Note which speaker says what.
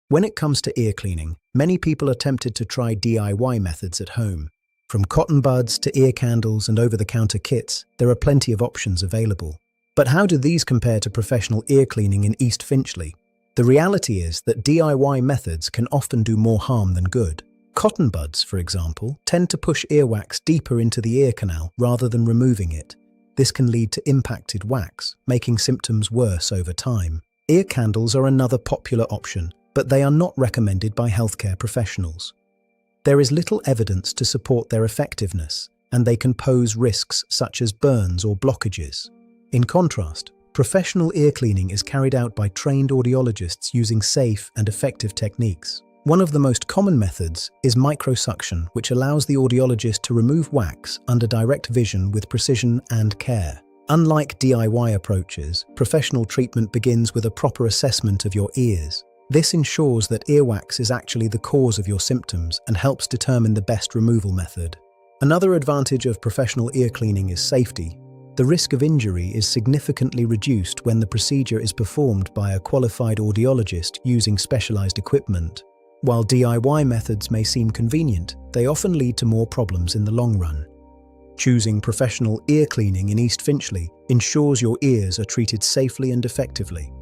Speaker 1: When it comes to ear cleaning, many people are tempted to try DIY methods at home. From cotton buds to ear candles and over-the-counter kits, there are plenty of options available. But how do these compare to professional ear cleaning in East Finchley? The reality is that DIY methods can often do more harm than good. Cotton buds, for example, tend to push earwax deeper into the ear canal rather than removing it. This can lead to impacted wax, making symptoms worse over time. Ear candles are another popular option, but they are not recommended by healthcare professionals. There is little evidence to support their effectiveness, and they can pose risks such as burns or blockages. In contrast, professional ear cleaning is carried out by trained audiologists using safe and effective techniques. One of the most common methods is microsuction, which allows the audiologist to remove wax under direct vision with precision and care. Unlike DIY approaches, professional treatment begins with a proper assessment of your ears. This ensures that earwax is actually the cause of your symptoms and helps determine the best removal method. Another advantage of professional ear cleaning is safety. The risk of injury is significantly reduced when the procedure is performed by a qualified audiologist using specialized equipment. While DIY methods may seem convenient, they often lead to more problems in the long run. Choosing professional ear cleaning in East Finchley ensures your ears are treated safely and effectively.